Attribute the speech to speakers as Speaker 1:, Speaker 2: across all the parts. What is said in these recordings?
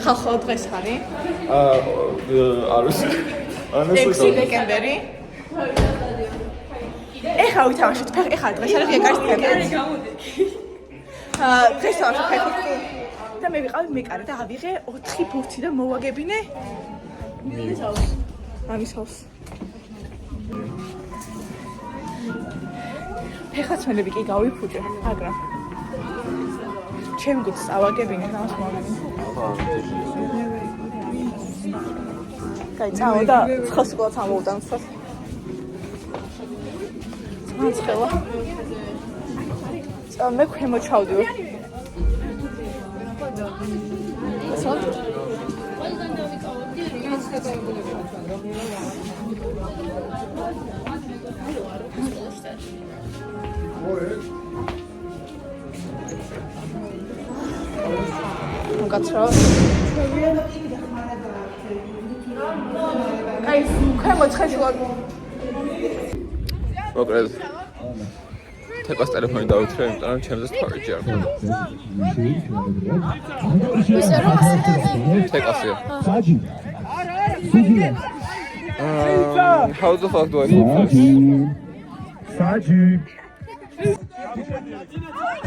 Speaker 1: ხალხო დღეს არის?
Speaker 2: არის.
Speaker 1: 6 დეკემბერი. ეხლა ვითამაშოთ ფეხი, ეხლა დღეს არის რეკარის თემი. დღეს თამაშობ ფეხი. და მე ვიყავი მეკარე და ავიღე 4 ბურთი და მოვაგებინე. ამისავს. ფეხაცმელები კი გავიფუჭე, მაგრამ ჩემ გულს ავაგებინე, ამას მოვაგებინე. კაი, წავა და ცხოს უკლა წამოვდან ცხოს. ცხრა. მე ქვემო ჩავდივარ. ასოთ? გაცრა. კაი, ქვემო ცხეშუა.
Speaker 2: მოკლედ. თეკას ტელეფონი დაუთრე, იმიტომ რომ ჩემზე სტორიჯი არ მქონდა. თეკასია.
Speaker 3: საჯი.
Speaker 2: How the fuck do I say
Speaker 3: საჯი.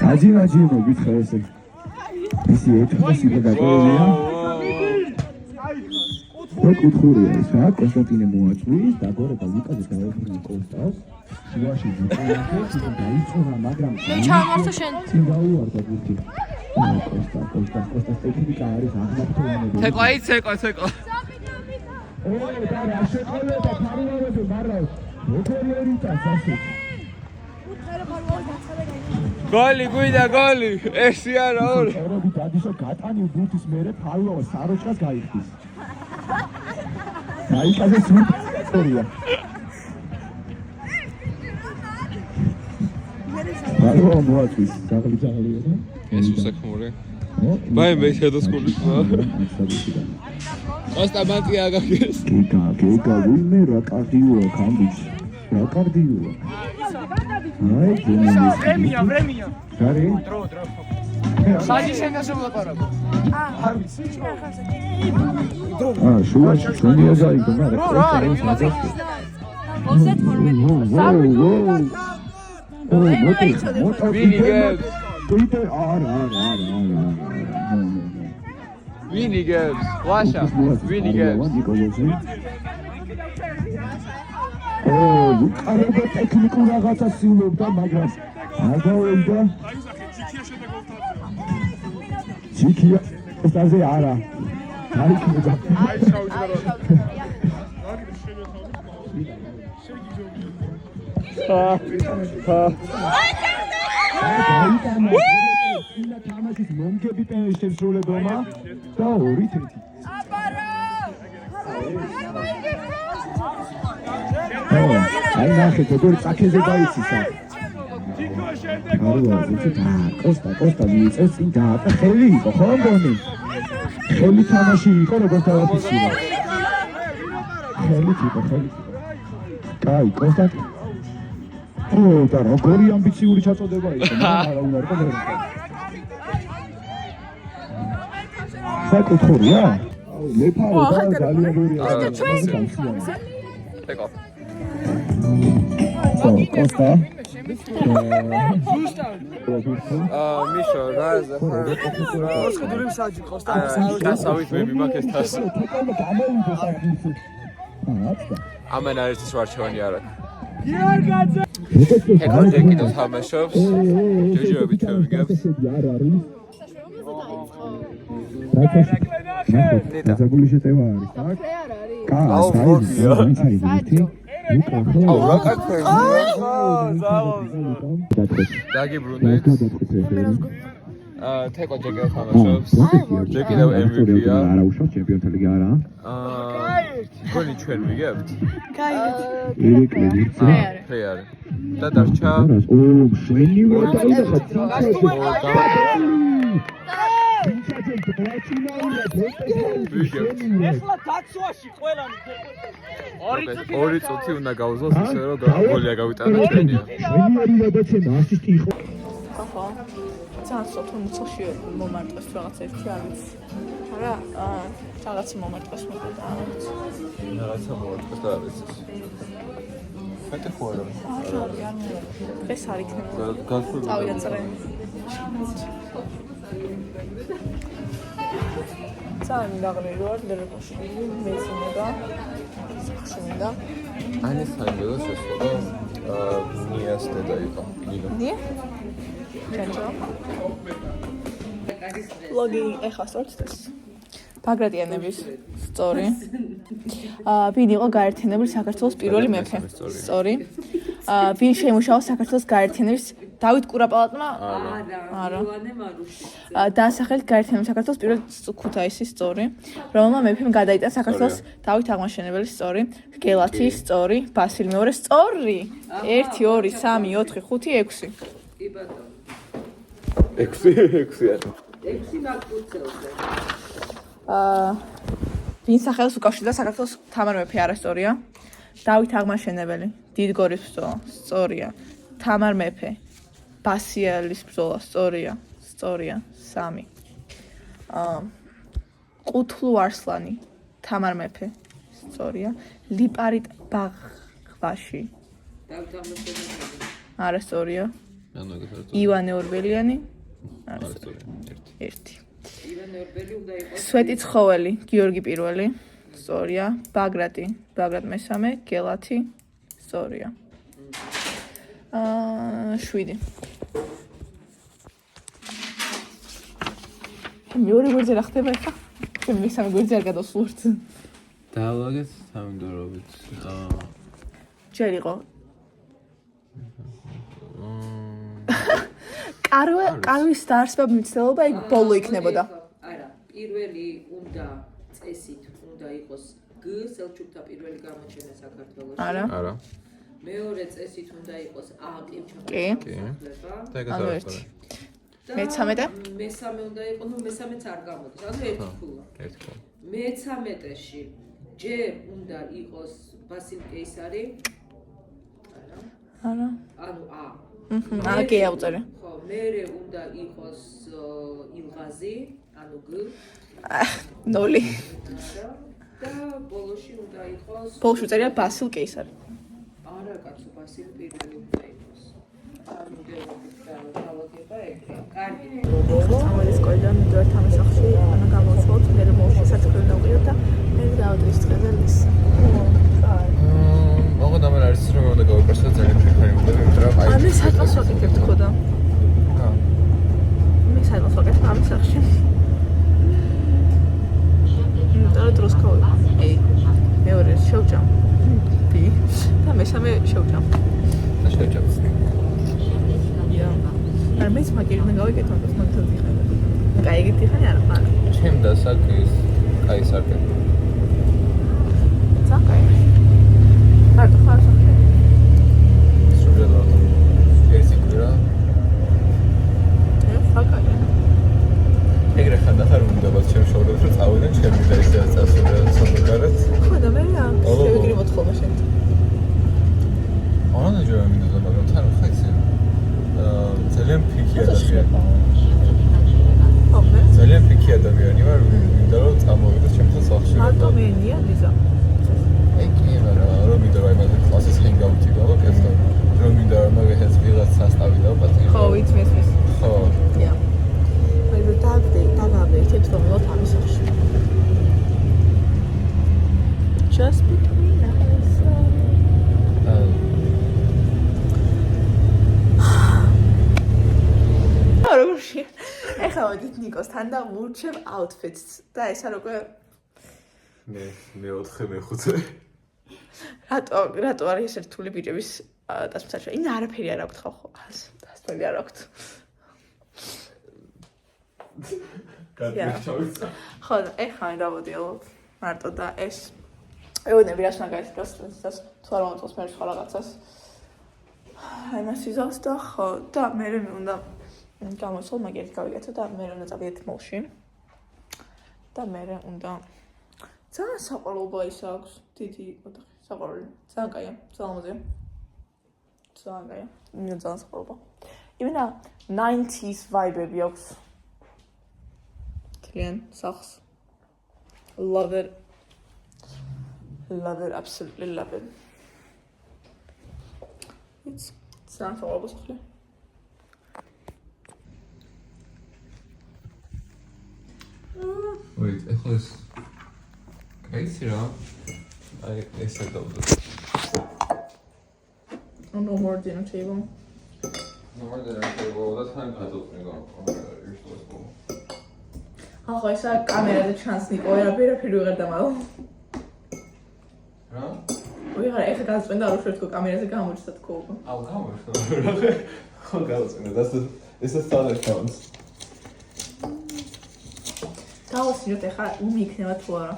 Speaker 3: საჯი მოგითხარ ესე. ისი ეთქოსი გადაგოია. კუთურია ეს რა კონსტანტინე მოაწვის და გორება ლუკაზე დაეფრინე კოსტას. შუაში ძუძუაკეს და დაიწურა მაგრამ
Speaker 1: მე ჩამართო შენ.
Speaker 3: წინ გაუვარდა გუთი. კოსტას ტექნიკა არის აღმართულებული.
Speaker 2: თეკა.
Speaker 3: და რა შეყოლება ფარვარები მარავს. მოკერიერიტა სასი.
Speaker 2: გოლი გვიდა გოლი. ესი არა ორი.
Speaker 3: ერები დადისო გატანი გუთის მერე ფარვავა საროჩხას გაიხდის. მაიკაზე სურია. ფარვავა მოაწვის ძაღლი და
Speaker 2: ეს უსაქმური. ბაი მე შედასკოლის რა. კოსტა მანტი აგაგეს.
Speaker 3: კიკა ვინმე რა კარდიოა კამბიჩი. რა კარდიოა. აი
Speaker 4: პრემია.
Speaker 3: გარი?
Speaker 4: დრო. საჯი შენ გასულაპარაკო.
Speaker 3: შუაში შენია გაიგო, მაგრამ
Speaker 2: ვინიგებს, ვაშა, ვინიგებს.
Speaker 3: კარგად ტექნიკურ რაღაცას სიულობდა, მაგრამ არ გავეიდა. ჩიქია სტაზე არა. აი ხოდა.
Speaker 4: აი შავი. ინა თამაშის მომგები პენშენ სრულებმა და 2-1. აი ნახე როგორ წაქეზე გაიცისა. კოსტა მიიწევს წინ და ხელი იყო ხო მგონი? ხელი თამაში იყო როგორც დავაფიქსირა. ხელი. კაი კოსტა. და როგორი ამბიციური ჩაწოდება იყო, მაგრამ უნდა იყოს. საკუთრია? მე ფარო და ძალიან გორია.
Speaker 2: თეკა.
Speaker 3: კოსტა.
Speaker 2: მიშო რაზა
Speaker 4: მოსყიდული საჯი კოსტა.
Speaker 2: დასავით მე მიმაქეს თას. ამან არის ის ვარჩევანი არა.
Speaker 4: გიარგაძე.
Speaker 2: თეკა ჯეკინო თამაშობს. ჯოჯოები თევიგებს.
Speaker 3: ზაგული შეტევა არის, так?
Speaker 2: აუ, მოგია. აუ, რა კაცია. დაგიბრუნეთ. თეკო ჯეკინო თამაშობს. ჯეკინო MVP-ა.
Speaker 3: არა უშავს ჩემპიონთა ლიგა არა.
Speaker 2: გოლი ჩვენ ვიგებთ.
Speaker 3: ირეკლები.
Speaker 2: ფეარი. და დარჩა.
Speaker 3: შვენი ვარდაიდა
Speaker 4: ეხლა დაცვაში ყველანი
Speaker 2: ორი წუთი უნდა გავუძლოს ისე რომ გოლი აგავიტანა ჩვენია.
Speaker 3: შვენიერი გადაცემა ასისტი იყო.
Speaker 1: ხო. ძალიან სოფლო მუცოში მომარტოს რაღაც ერთი არ ვიცი. არა, რაღაცა მომარტყეს მოკლედ არის.
Speaker 2: რაღაცა მოარტყეს და არის ეს. მეტი ხო არა?
Speaker 1: ეს არ იქნება.
Speaker 2: გასული.
Speaker 1: წავიდა წრენი. ძალიან დაღრილი ვარ დერეფოში. მეცინოდა. სახშუმინდა.
Speaker 2: ანის საერთოდ შესვლა ნიას დედა იყო.
Speaker 1: ნია? ჩანჩო. ლოგი ეხა სწორწეს. ბაგრატიანების სწორი. ვინ იყო გაერთიანებული საქართველოს პირველი მეფე? სწორი. ვინ შეიმუშავა საქართველოს გაერთიანების დავით კურაპალატმა? არა. დაასახელეთ გაერთიანებული საქართველოს პირველი ქუთაისის სწორი. რომელმა მეფემ გადაიტანა საქართველოს დავით აღმაშენებელი სწორი. გელათი სწორი. ბასილ მეორე სწორი. 1 2 3 4 5 6.
Speaker 5: კი ბატონო.
Speaker 2: 6 არა.
Speaker 5: 6 მაგკუცელზე.
Speaker 1: ვინ სახელს უკავშირდა საქართველოს თამარ მეფე არასწორია? დავით აღმაშენებელი, დიდგორის ბრძოლა, სწორია. თამარ მეფე, ბასიალის ბრძოლა, სწორია. 3. ყუთლუ არსლანი, თამარ მეფე, სწორია. ლიპარიტ ბაღვაში,
Speaker 5: დავით აღმაშენებელი.
Speaker 1: არასწორია.
Speaker 2: ანუ ეგ არის.
Speaker 1: ივანე ორბელიანი,
Speaker 2: არასწორია.
Speaker 1: 1.
Speaker 5: ივანე ორბელი უნდა იყოს.
Speaker 1: სვეტი ცხოველი, გიორგი პირველი, სწორია. ბაგრატი, ბაგრატ მესამე, გელათი, სწორია. 7. მეორე გვერდზე რა ხდება ახლა? ჩემი მესამე გვერდზე არ გადავსულვართ.
Speaker 2: დაალაგეთ სამიმდევრობით.
Speaker 1: ჯერ იყო. კარვის დაარსება მცდელობა იქ ბოლო იქნებოდა.
Speaker 5: არა, პირველი უნდა წესით უნდა იყოს გ სელჩუკთა პირველი გამოჩენა საქართველოში.
Speaker 1: არა.
Speaker 2: არა.
Speaker 5: მეორე წესით უნდა იყოს ა ყივჩაყის
Speaker 1: კი.
Speaker 5: შესაძლებლობა.
Speaker 2: და ეგ
Speaker 1: ანუ
Speaker 2: არის.
Speaker 1: ერთი. მე-13?
Speaker 5: მესამე უნდა იყოს, ნუ მესამეც არ გამოდის, ანუ ერთი ფულა.
Speaker 2: ერთი ხო.
Speaker 5: მე-13-ში ჯერ უნდა იყოს ბასილ კეისარი.
Speaker 1: არა.
Speaker 5: ანუ ა.
Speaker 1: კი ავწერე.
Speaker 5: ხო, მერე უნდა იყოს ილღაზი, ანუ გ.
Speaker 1: 0.
Speaker 5: და ბოლოში უნდა იყოს
Speaker 1: ბოლოში წერია ბასილ კეისარი.
Speaker 5: არა, კაცო, ბასილ პირველი უნდა იყოს. ანუ გერობით დავალაგება ეგრე. კარგი.
Speaker 1: სამოდის სკოლიდან მიდევარ თამაშახში, ანუ გამოვსვათ, მე ბოლოში საწყობი დავყიოთ და მე დავდრის წელს.
Speaker 2: ოღონდ ამერ არის რომ უნდა გავაკეთო ძალიან ფიქრობ, იმიტომ რომ აი
Speaker 1: მე საწყოს ვაკეთებ თქო და. მე საწყოს ვაკეთებ ამ სახში. და დროს გავი. მეორე შევჭამ. ბი. და მესამე შევჭამ.
Speaker 2: და შევჭამს.
Speaker 1: არ მეც მაგერიდან გავიკეთო, ამას მაგთან ვიხარ. გაიგეთ ხანი არა ხარ.
Speaker 2: ჩემ და საკის კაი სარკე.
Speaker 1: საკაი. მარტო ხარ საკაი.
Speaker 2: სულელო. ეს იქრა.
Speaker 1: საკაი.
Speaker 2: ეგრე ხანდა ხარ უნდა ბაც ჩემ შორებს რომ წავიდნენ ჩემი და ისე სასურველად.
Speaker 1: ხო და მე რა შევიგრი მოთხოვნა შენ.
Speaker 2: ანა ჯერ მინდა მაგრამ თან ხაიცი. ძალიან ფიქი ადამიანი.
Speaker 1: ოკეი.
Speaker 2: ძალიან ფიქი ადამიანი ვარ, მინდა რომ წამოვიდე ჩემთან სახლში.
Speaker 1: მარტო მენია ლიზა.
Speaker 2: ეგ კი მაგრამ რომ მინდა რომ იმაზე კლასის ჰენგაუთი გავა, კეცო. რომ მინდა რომ მაგას ვიღაც სასტავი დავპატიო.
Speaker 1: ხო, იცმის.
Speaker 2: ხო.
Speaker 1: ია. მე დაგავდეთ რომ მოთ ამ სახლში. Just between us. როგორი? ეხლა ვიდით ნიკოსთან და ვურჩევ აუთფიტს და ესა როგორ
Speaker 2: მე 4 მე-5.
Speaker 1: რატო არის ეს რთული ბიჭების დასმსაჩვე? ინა არაფერი არ აქვს ხო? დასწრები არ აქვს. ხო, ეხლა მე დავოდიალობ მარტო და ეს ეუბნები რას უნდა გაიცნოს თუ არ მომწონს მე სხვა რაღაცას. აი მას იზავს და ხო და მე უნდა გამოსულ მაგერით გავიგეთო და მე უნდა წავიდეთ მოლში. და მე უნდა ძალიან საყოველობა ის აქვს დიდი ოთახი საყოველი. ძალიან კაია, ძალიან მოდია. ძალიან კაია. მე ძალიან საყოველობა. იმენა 90s vibe-ები აქვს. ძალიან სახს. Love it. Love it, absolutely love it. It's not horrible, actually.
Speaker 2: Wait, ეხლა ეს კაიცი რა? აი ესე დავდო.
Speaker 1: Oh, no more dinner table.
Speaker 2: Number dinner table, that's how I do it.
Speaker 1: ახლა ისა კამერაზე ჩანს ნიკო, ვერაფერ ვიღარ დამალ.
Speaker 2: რა?
Speaker 1: ვიღარ ეხლა გასწვენდა არ უშევ თქო კამერაზე გამოჩნდა თქო.
Speaker 2: აუ გამოჩნდა. ხო გავწინე, this is how it counts.
Speaker 1: გავასინოთ ეხლა უმი იქნება თუ არა.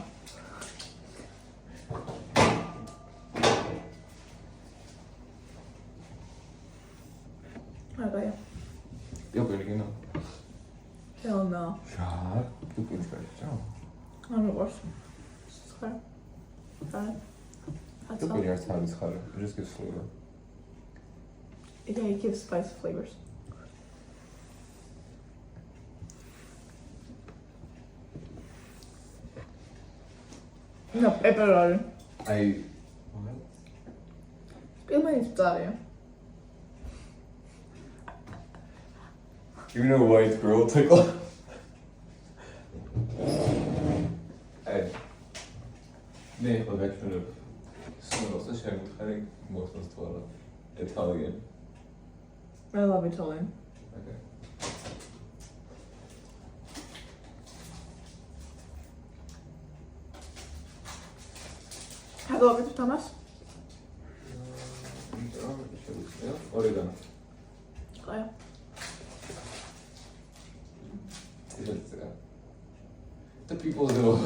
Speaker 1: აგაია.
Speaker 2: იოპილი გინო.
Speaker 1: Hell no.
Speaker 2: რა? იოპილი გაიჭა?
Speaker 1: არ მიყვარს. ხარ. ხარ.
Speaker 2: იოპილი არ თავის ხარ, just gives flavor.
Speaker 1: Yeah, it gives spice flavors. No, pepperoni.
Speaker 2: აი
Speaker 1: Pilmeni წარია.
Speaker 2: You know white girl tickle? Hey. Nee, wat weg van de smells. Dat is jij moet gaan most van het Italian.
Speaker 1: I love Italian.
Speaker 2: Okay.
Speaker 1: How do you Thomas?
Speaker 2: Oregano.
Speaker 1: Oh ja.
Speaker 2: The people do.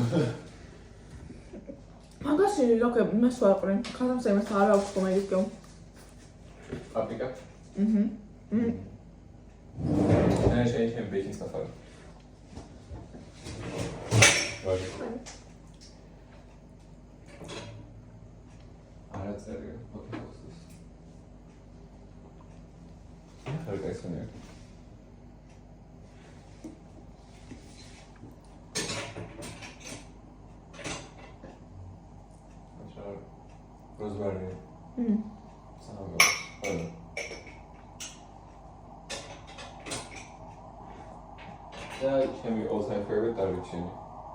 Speaker 1: მაგაში როგორ მას ვაყრე. ხალხს იმას არ აქვს კომედიის გემ.
Speaker 2: Paprika. En als je een beetje staat houden. Ah, dat is erg. Wat is het? Ga ik echt van neer. Rosemary. Samen. Yeah, can be all-time favorite Darvichini.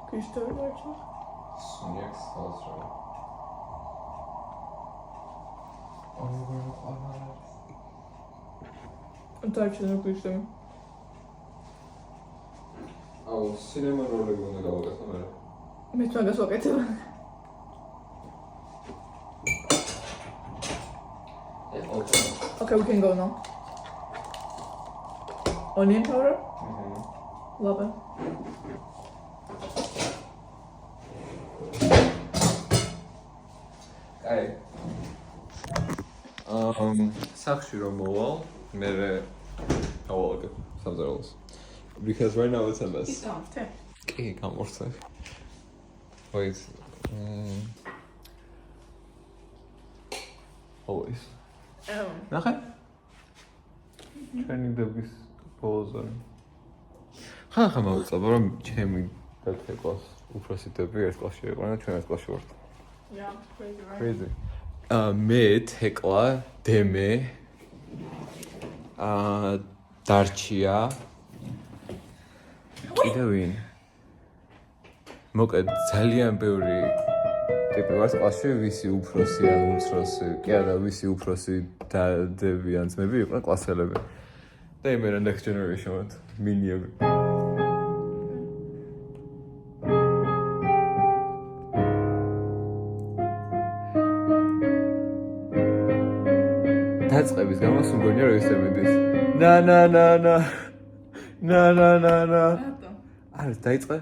Speaker 1: Christopher Darvichini.
Speaker 2: Suniak Salsra.
Speaker 1: Darvichini Christopher.
Speaker 2: Oh, cinema roller going to go with somewhere.
Speaker 1: Met magaz ვაკეთებ. Okay, we can go now. Onion powder? Love it.
Speaker 2: Hey. Sakshi Romoval, mere awolga $5. Because right now it's a mess.
Speaker 1: It's after.
Speaker 2: Okay, come on. Wait. Always. ნახე? ჩვენი დების ბოლოზე. ხან მოვიწაბო რომ ჩემი დათეკოს უფროსი დები ერთ კლასში იყო და ჩვენ ერთ კლასში ვართ.
Speaker 1: Yeah, crazy, right?
Speaker 2: Crazy. მე თეკლა, დემე, დარჩია. კიდევ ვინ? მოკეთ ძალიან ბევრი ტიპი ვარ კლასში, ვისი უფროსი ან უმცროსი, კი არა, ვისი უფროსი დები ან ძმები იყვნენ კლასელები. და იმერა next generation-ად მინიები. დაწყების გამო სულგონია რომ ისე მიდის. ნა. არ დაიწყე?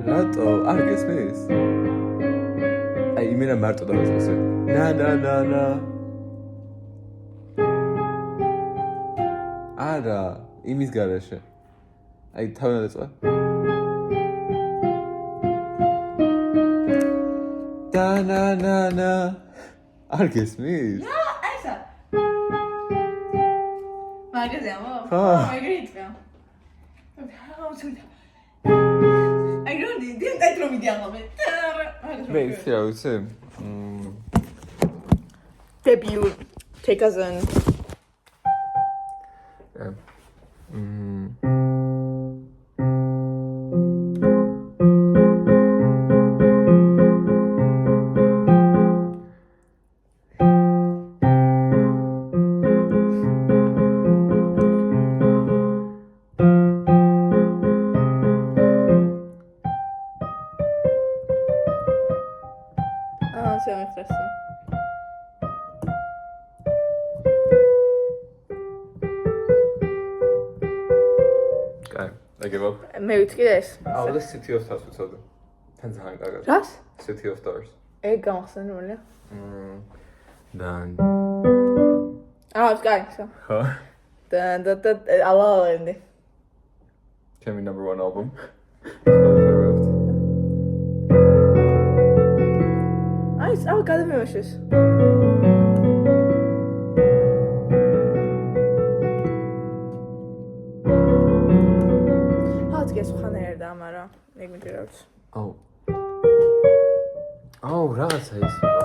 Speaker 2: რატო? არ გესმის? აი, იმენა მარტო დავიწყე. ნა. არა, იმის გარეშე. აი, თავი დაიწყე. ნა. არ გესმის?
Speaker 1: Aisa. Magazine, oh.
Speaker 2: Ah.
Speaker 1: Margarita. I don't need it. I don't need it.
Speaker 2: მე იცი რა ვიცი?
Speaker 1: Debut 2000.
Speaker 2: I give up.
Speaker 1: მე ვიცი ეს.
Speaker 2: Oh, the City of Stars ვიცოდი. თან ძალიან კარგად.
Speaker 1: რას?
Speaker 2: City of Stars.
Speaker 1: ეგ გამახსენებულია.
Speaker 2: Dan.
Speaker 1: Sky.
Speaker 2: Huh?
Speaker 1: ალალენდი.
Speaker 2: ჩემი number 1 album.
Speaker 1: Nice. გადამემაშეს. გეს ხანერდა, მაგრამ ეგ მიჭირავს.
Speaker 2: Oh, რაღაცა ის იყო.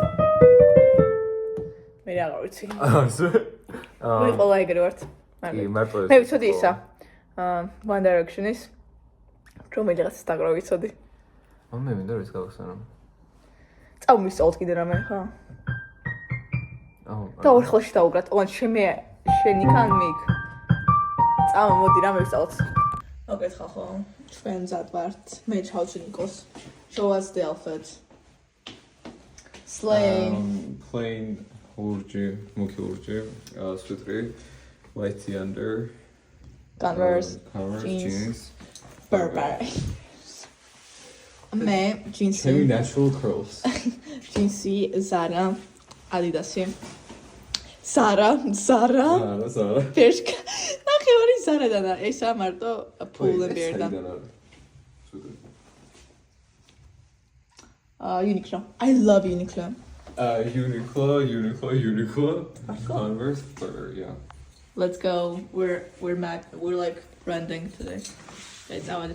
Speaker 1: მე რა ვიცი. მე ყველა ეგრე ვარ.
Speaker 2: კი, მარტო ეს.
Speaker 1: მე ვიცოდი ისა. One Direction-ის რომელიღაც დაგრო ვიცოდი.
Speaker 2: მე მინდა რომ ის გავხსენო.
Speaker 1: წავმისწავლთ კიდე რამე, ხო? და ორ ხელში დაუგრათ. ოღონდ შენი კან მიგ. წავმოდი რამე ვისწავლოთ. მოგეთხა ხო? ჩვენ მზად ვართ. მე ჩავჭი ნიკოს. Show us the outfit. Slay.
Speaker 2: Plain მუქი ურჯი, სვიტრი, white tee under,
Speaker 1: Converse,
Speaker 2: jeans,
Speaker 1: Burberry. მე jeans.
Speaker 2: Very natural curls.
Speaker 1: Jeans Zara, Adidas. Zara.
Speaker 2: Zara.
Speaker 1: Pershka. ნახევარი Zara და ესა მარტო Pull&Bear-და. Uniqlo. I love Uniqlo.
Speaker 2: Uniqlo. Converse, Burberry, yeah.
Speaker 1: Let's go. We're like branding today. It's our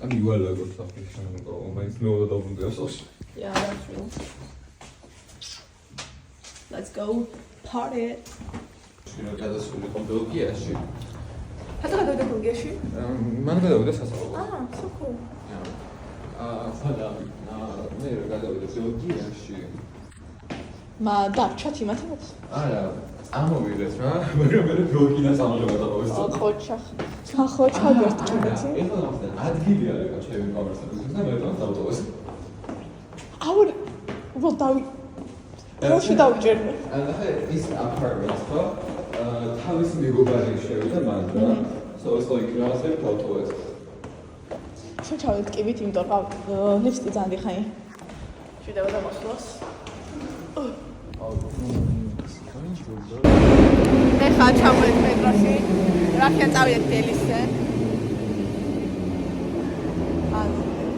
Speaker 2: I mean, well, I got something. No, that doesn't.
Speaker 1: Yeah, that's true. Let's go party.
Speaker 2: გადასული კომპილოგიაში.
Speaker 1: გადავიდა ბელგიაში?
Speaker 2: მან გადავიდა სასწავლებლო.
Speaker 1: So cool.
Speaker 2: ხოდა მე გადავიდა ბელგიაში.
Speaker 1: დარჩა თიმათაც?
Speaker 2: არა, ამოვიდეს რა, მაგრამ მე ბელგიას ამჟამად დავისწავლე.
Speaker 1: ხო, ჩავდართ თიმათი.
Speaker 2: ეხლა მაგას ადგილი არა ჩემი კონვერსაციის და მე თან დავტოვეს.
Speaker 1: How დავიჯერ?
Speaker 2: This apartment, თავისი მეგობარი შევიდა მან რა. So it's like რაღაცა დავტოვეს.
Speaker 1: შენ ჩავდით კიბით, იმიტომ რომ ლიფტი ძალიან დიხაი. შევიდა დამასვლას. ეხლა ჩავდით მეტროში. რახან წავიდეთ დელისზე.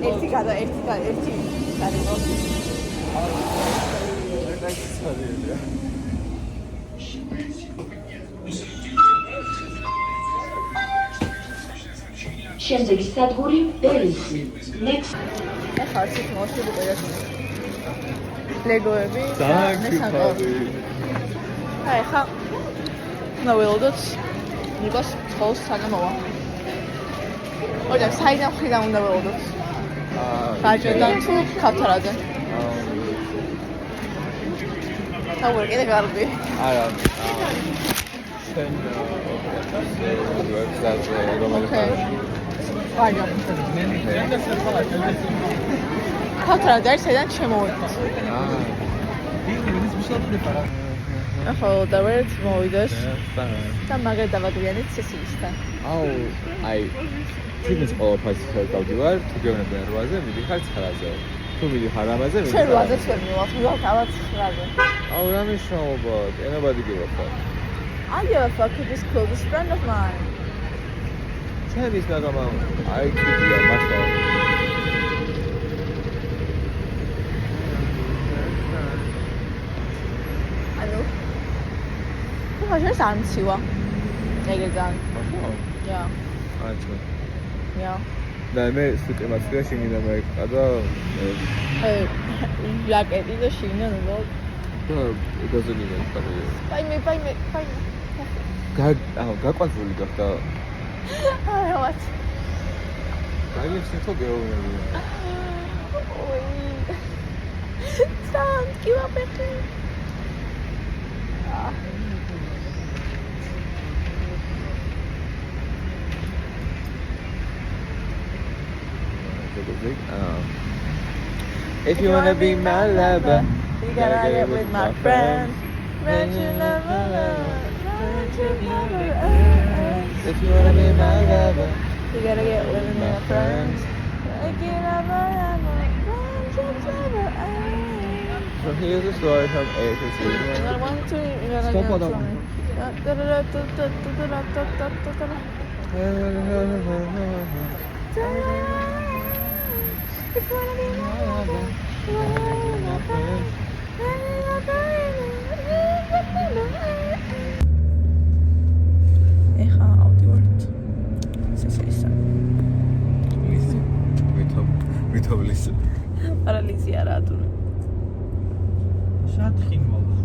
Speaker 1: ერთი გადაიღო.
Speaker 6: შემდეგი სადგური დელისი.
Speaker 1: ეხლა ცით მოშვიდე პერიოდში. ლეგოები.
Speaker 2: დაგიფარი.
Speaker 1: ეხლა ნაველოდოთ ნიკოს სკოლას სანამოვა. ოღონდ საიდან ხრიდან უნდა ველოდოთ? გაჭედან თუ ქავთარაძე? თავური კიდე გარბი.
Speaker 2: არა. შენ ვებსაიტზე რომელიც
Speaker 1: აიო. ქავთარაძე საიდან შემოვიდეთ? ახლა დავერც მოვიდეს. და მაგერ დავადვიანეთ სესიისთან.
Speaker 2: თვითონ ყოველფერს დავდივარ, თუ გეუბნებიან 8-ზე, მიდიხარ 9-ზე. თუ მიდიხარ 8-ზე, მიდიხარ.
Speaker 1: ჩვენ 8-ზე ჩვენ მივაქვს, მივაქვს ალბათ 9-ზე.
Speaker 2: რა მნიშვნელობა? Nobody give a fuck.
Speaker 1: I give a fuck with this closest friend of mine.
Speaker 2: ჩემის მაგამა აიქიდია მართლა.
Speaker 1: ანუ ხოჭეს ამცივა. ეგეც ან.
Speaker 2: ხო.
Speaker 1: Yeah.
Speaker 2: აჩვენ.
Speaker 1: Ja.
Speaker 2: და მე სიტემაცია შეგინდა მეყვა და
Speaker 1: ლაკეტი და შიგნიდან უბრალოდ
Speaker 2: და გაზონიდან ხარია.
Speaker 1: Paime.
Speaker 2: გაყვანილი გახდა.
Speaker 1: Ai, what?
Speaker 2: აი ეს თო გეუბნები.
Speaker 1: Oi. Thank you, Pepe.
Speaker 2: If you wanna be my lover,
Speaker 1: you gotta get with my friends. But you never
Speaker 2: If you wanna be my lover,
Speaker 1: you gotta get with my friends. Like you never
Speaker 2: so here's a story from A to Z. Stop on that one.
Speaker 1: If you wanna be my lover, you wanna be my friend. ეხა ავდივართ სესეისა
Speaker 2: ვითობლის
Speaker 1: პარალიზი არა ატური
Speaker 4: შათხი მოვა.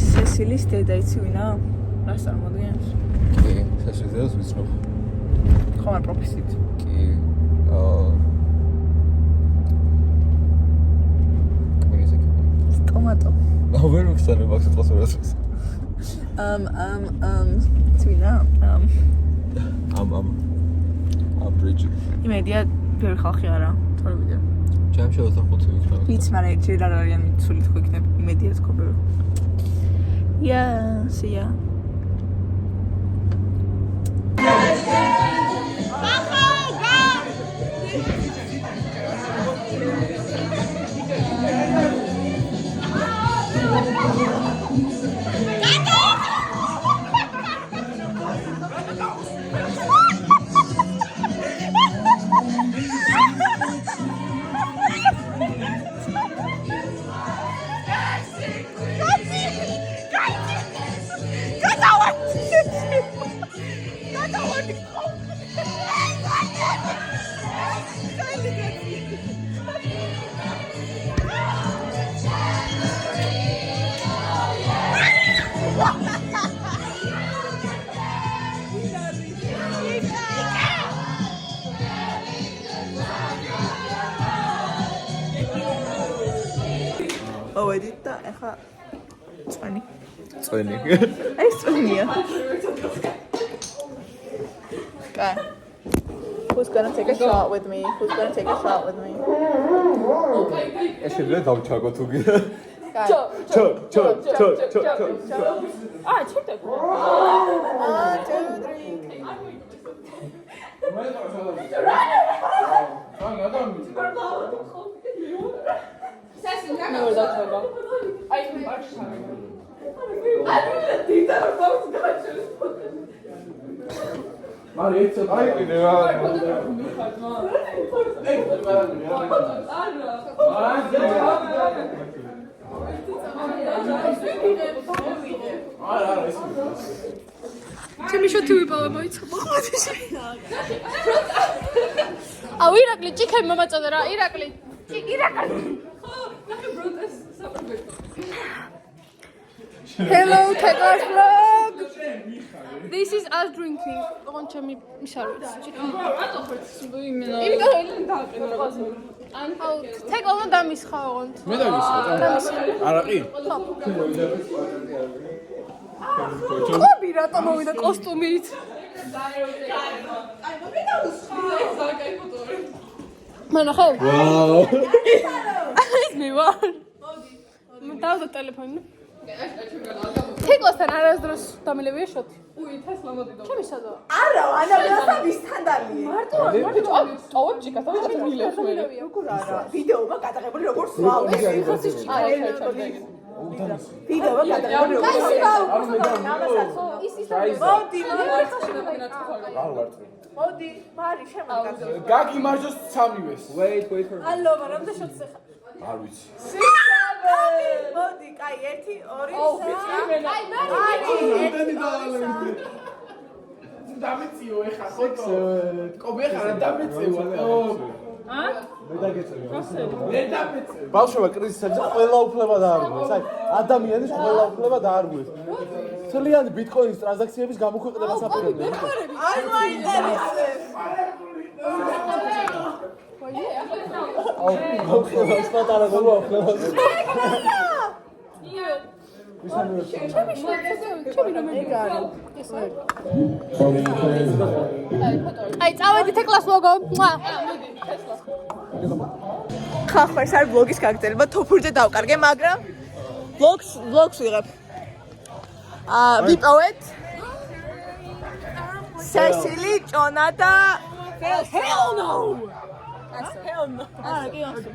Speaker 1: სესილის დედა იცი ვინა? რას წარმოადგენს?
Speaker 2: კი, საშუალებას ვიცნობ.
Speaker 1: ხომ არ პროფესიით?
Speaker 2: კი,
Speaker 1: ტომატო.
Speaker 2: ვერ მიხსენე მაგ სიტყვას ვერასდროს.
Speaker 1: თვინა?
Speaker 2: ბრიჯი.
Speaker 1: იმედია ბევრი ხალხი არა, თორე ვიდეო.
Speaker 2: ჯამში 25 ვიქნა.
Speaker 1: ვიცი, მაგრამ ჯერ არ არიან მიცული თქო იქნებ იმედია თქო ბევრი. See ya. მოვედით და ახლა წვენი. ეს წვენია. Okay. Who's gonna take a shot with me?
Speaker 2: ეს შეიძლება დავჩაგო თუ გინდა.
Speaker 1: ჩო.
Speaker 5: აა, ჩერტებ.
Speaker 1: 1, 2, 3.
Speaker 5: მე ვერ დაჩვენა. აი, არ შევიდა.
Speaker 4: მარი ეცო
Speaker 2: აი კიდე რა.
Speaker 7: ჩემი შოთი ვიპოვე მოიწყო ხოთიში. აუ ირაკლი ჭიქები მომაწოდე რა ირაკლი. Hello Teklas vlog. This is us drinking. ოღონ ჩემი მისარვით. აუ თეკლა დამისხა ოღონდ.
Speaker 4: მე დავისხა. არაყი?
Speaker 7: კობი რატომ მოვიდა კოსტუმით? მანახე?
Speaker 2: ვაუ.
Speaker 7: ეს მე ვარ. მე დავდა ტელეფონი. თეკლასთან არასდროს დამილევია შოთი. უი, თესლა მოდიდო. ჩემი სადაა?
Speaker 1: არა, ანაბლასაბის თანდარია.
Speaker 7: მარტო წავებ ჭიკას, დავიღაც მილევს მე.
Speaker 1: როგორ არა? ვიდეოა გადაღებული როგორც სვავ.
Speaker 7: ხოცის ჭიკა
Speaker 1: ვიდეოა გადაღებული როგორც
Speaker 7: ის ვარ.
Speaker 1: მოდი, მარი შემოგაგზავნა.
Speaker 4: გაგი მარჯოს სამივეს.
Speaker 2: Wait for
Speaker 7: ალო, მაგრამ და შოთს ახლა.
Speaker 4: არ ვიცი.
Speaker 1: მოდი, კაი, 1, 2, 3.
Speaker 7: აუ, ვიცი მე. აი, მარი.
Speaker 8: დამეციო ეხა ხოთო. კობი ეხა დამეციო. მე დამეციო.
Speaker 9: ბავშვებმა კრიზისებზე ყველა უფლება დაარღვეს. აი, ადამიანის ყველა უფლება დაარღვეს. მთლიანი ბიტკოინის ტრანზაქციების გამოქვეყნება საფრთხეა.
Speaker 1: არ მაინტერესებს.
Speaker 9: აუ, პატარა გოგო.
Speaker 7: აი, წავედით ეკლას ლოგო.
Speaker 1: ხახვერს არ ბლოგის გაგრძელება თოფურზე დავკარგე, მაგრამ ბლოგს ვიღებ. ვიპოვეთ სესილი, ჭონა და hell no. არა, კი ახლა.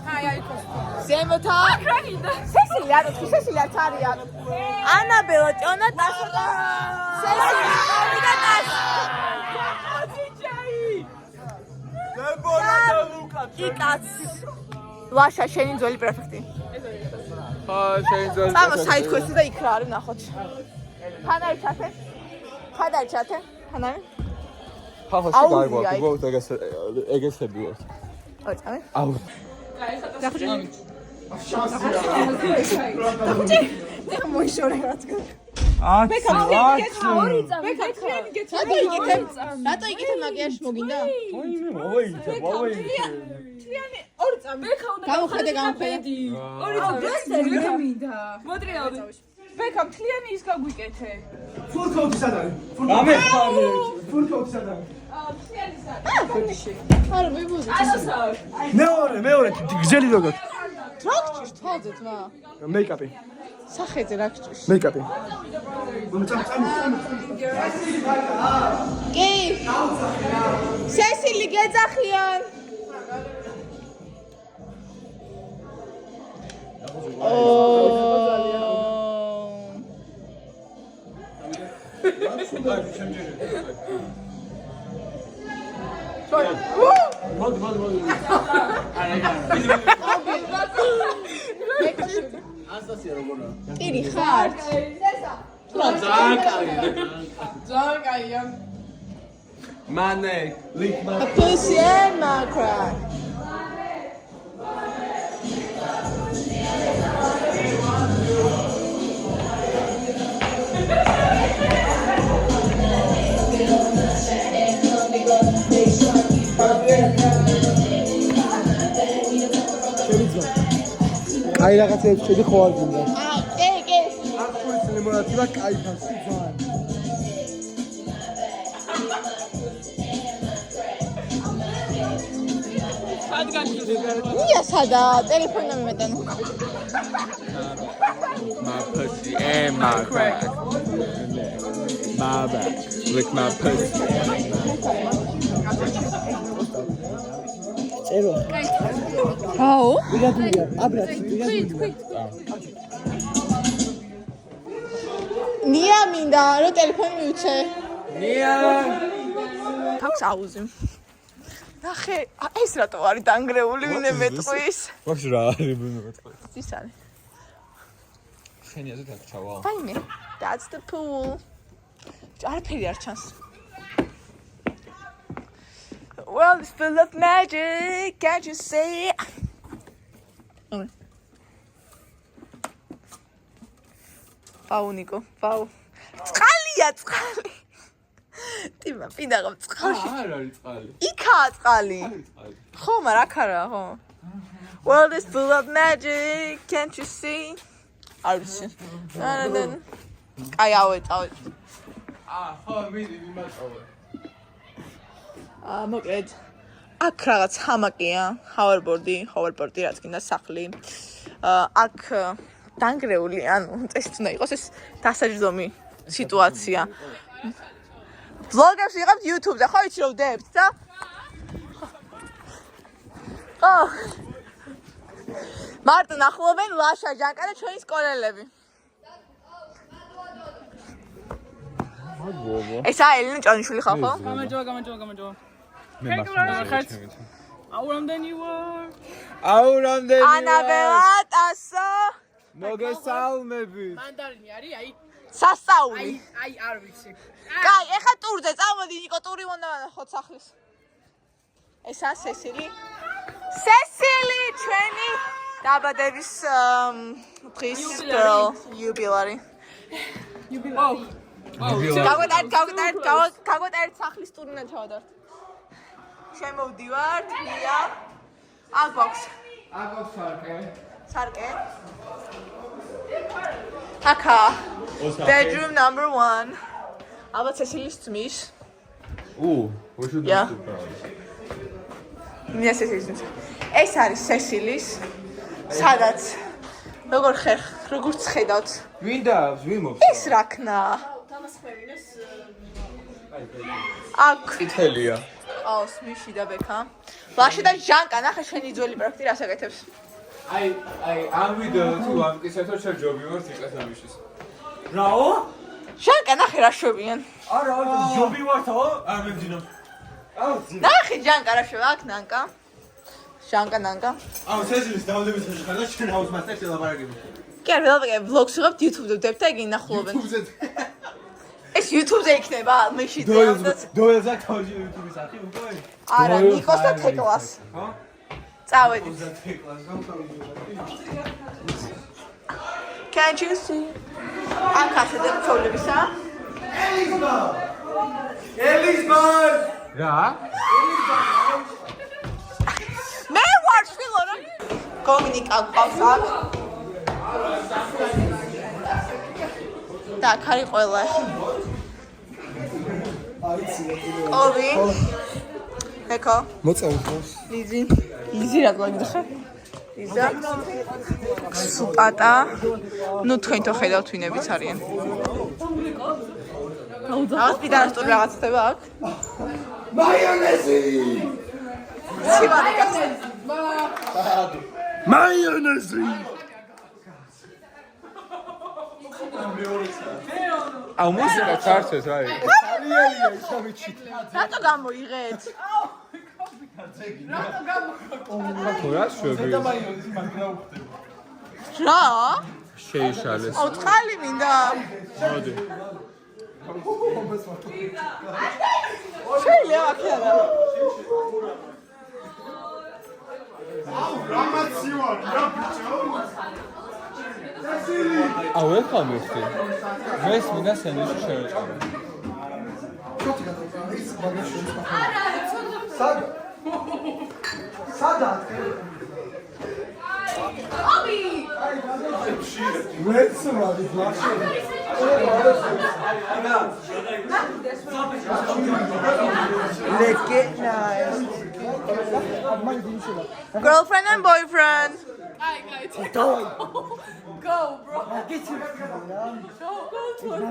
Speaker 1: აი, ზემოთა. სესილი არ თქვი, სესილი არ არის. ანაბელა, ჭონა, ტასო და სესილი, ხომი და ტასო. იკაც. ლაშა, შენი ძველი პრეფექტი.
Speaker 2: შენი ძველი.
Speaker 1: წამო საითქვესი და იქ რა არის, ნახოთ. ფანარი ჩათე. ფანარი.
Speaker 2: ხახო შეგაიგო, ეგესები ვარ.
Speaker 1: ოი, წამე.
Speaker 2: აუ.
Speaker 1: ნახოჭი. ნახო მოიშორე რაც გა. რატო იგეთე მაგიაში მოგინდა? ორი წამი. გამოხედე. ორი წამი. მე მინდა. მოტრიალდი. ბექა მთლიანი ის გაგვიკეთე.
Speaker 9: ფულკოუთი სად არის? ფულკოუთი სად არის?
Speaker 1: მთლიანი სად? არა, მიბუზი.
Speaker 9: მეორე, გზელი როგორ?
Speaker 1: რა გჭირს თვალზე ძმა?
Speaker 9: მეიკაპი.
Speaker 1: სახეზე რა გჭირს?
Speaker 9: მეიკაპი.
Speaker 1: კი. სესილი გეძახიან. Iri ხართ.
Speaker 8: ძალიან კაია.
Speaker 9: მანე, ლიკ
Speaker 1: Pussy and my crack.
Speaker 9: აი რაღაცებს შედი ხო არ გინდა?
Speaker 1: კი.
Speaker 9: არ ხურის ლიმონადი კაი ფასი ძალიან.
Speaker 1: ნია სადა ტელეფონი მომეტანო.
Speaker 2: My pussy and my crack. My back. Lick my pussy.
Speaker 9: წერო.
Speaker 1: აუ?
Speaker 9: ვიღადულია, აბრაცი,
Speaker 1: ნია მინდა რომ ტელეფონი მივუჩე.
Speaker 9: ნია.
Speaker 1: თავს აუზი. ნახე, ეს რატო არის დანგრეული, ვინმე მეტყვის?
Speaker 2: ვაფშე რა არის მეტყვის?
Speaker 1: ის არის.
Speaker 2: შენი აზრით აქ ჩავა?
Speaker 1: Find me. That's the pool. არაფერი არ ჩანს. Well, it's full of magic, can't you see? Pau, Nico, pau. წყალია, წყალი. ტიმა, პინდა რომ წყალში.
Speaker 2: არ არის წყალი.
Speaker 1: იქაა წყალი. ხო, მაგრამ აქ არა, ხო. Well, it's full of magic, can't you see? არ ვიცი. აი, ავეწავე.
Speaker 2: ხო, მიდი მიმაწოვე.
Speaker 1: მოკლედ აქ რაღაც ჰამაკია, ჰაويرბორდი, რაც გინდა სახლი. აქ დანგრეული, ანუ წესით უნდა იყოს ეს დასაჯდომი სიტუაცია. ვლოგებს ვიღებთ YouTube-ზე, ხო იცი რომ ვდებთ და? ხო. მარტო ნახულობენ ლაშა ჟანკა და ჩვენი სკოლელები. ესაა ელენე ჭონიშვილი ხო?
Speaker 7: გამარჯობა.
Speaker 2: მე მახსოვს.
Speaker 7: აურამდენი ვარ.
Speaker 1: ანაბელა ტასო.
Speaker 2: მოგესალმებით.
Speaker 7: მანდარინი არის, აი
Speaker 1: სასწაული.
Speaker 7: აი არ ვიცი.
Speaker 1: კაი, ეხა ტურზე წამოდი ნიკო ტური უნდა ნახოთ სახლის. ესა სესილი. სესილი ჩვენი დაბადების დღის იუბილარი. გაგვეტარეთ სახლის ტური უნდა ჩავადართ. შემოვდივართ, მია. აქ გვაქვს. სარკე. აკა. Bedroom number 1. ალბათ სესილის ძმის.
Speaker 2: we should
Speaker 1: Yeah.
Speaker 2: do proud.
Speaker 1: მია სესილის ძმის. ეს არის სესილის. სადაც როგორც ხედავთ.
Speaker 2: გვინდა ვიმობს.
Speaker 1: ეს რაკნა. აქ
Speaker 2: იტელია.
Speaker 1: ყავს მიში და ბექა. ლაში და ჟანკა, ნახე შენი ძველი პროექტი რას აკეთებს.
Speaker 2: აი ამ ვიდეო თუ ამკისეთო ჩერჯობი ვარ ციკას ამიშის.
Speaker 8: რაო?
Speaker 1: ჟანკა, ნახე რა შვებიან.
Speaker 8: არა, ჯობი ვართო? არ მემძინო.
Speaker 1: ნახე ჟანკა რა შვება, აქ ნანკა. ჟანკა ნანკა.
Speaker 8: აუ სეზილის დავდების ხარ და შენ აუს მასტერ შელაბარაგები.
Speaker 1: კი არ ველაპარაკებ, ვლოგს ვიღებ YouTube-ზე ვდებთ და იგი ნახულობენ. ეს YouTube-ზე იქნება, მეში დევდაც.
Speaker 8: დოელზა თავი YouTube-ის ახი უკვე?
Speaker 1: არა, ნიკოს და თეკლას.
Speaker 8: ხო?
Speaker 1: წავედი.
Speaker 8: და თეკლას
Speaker 1: Can't you see? აქ ასეთი ცოლებისა.
Speaker 8: ელიზბარ!
Speaker 2: რა?
Speaker 1: მე ვარ შვილო რა. კომუნიკა ყავს აქ. და ხარი ყველა. ოვი. ეკო.
Speaker 9: მოწევს.
Speaker 1: ლიზი რა გვაგდახა? ლიზა. სუპატა. ნუ თქვენ თო ხედავთ ვინებიც არიან. რაღაც პიდანსტური რაღაც ხდება აქ.
Speaker 9: მაიონეზი!
Speaker 1: სიბანიკას.
Speaker 9: მაიონეზი!
Speaker 2: აუ მუსიკა ჩარჩეს რა იგი.
Speaker 9: არიელია ისავიჩი.
Speaker 1: რატო გამოიღეთ?
Speaker 2: ხო რა შვები?
Speaker 1: რა?
Speaker 2: შეიშალეს.
Speaker 1: ოთხალი მინდა.
Speaker 2: მოდი.
Speaker 1: შეიძლება ქარა.
Speaker 2: აუ ეხლა მიხდი. ეს მინდა სენდვიჩი შევეწყო.
Speaker 9: სადა? ვეცმადი ბლაში. Let's get nice.
Speaker 1: Girlfriend and boyfriend.
Speaker 7: Go, bro. Go, go.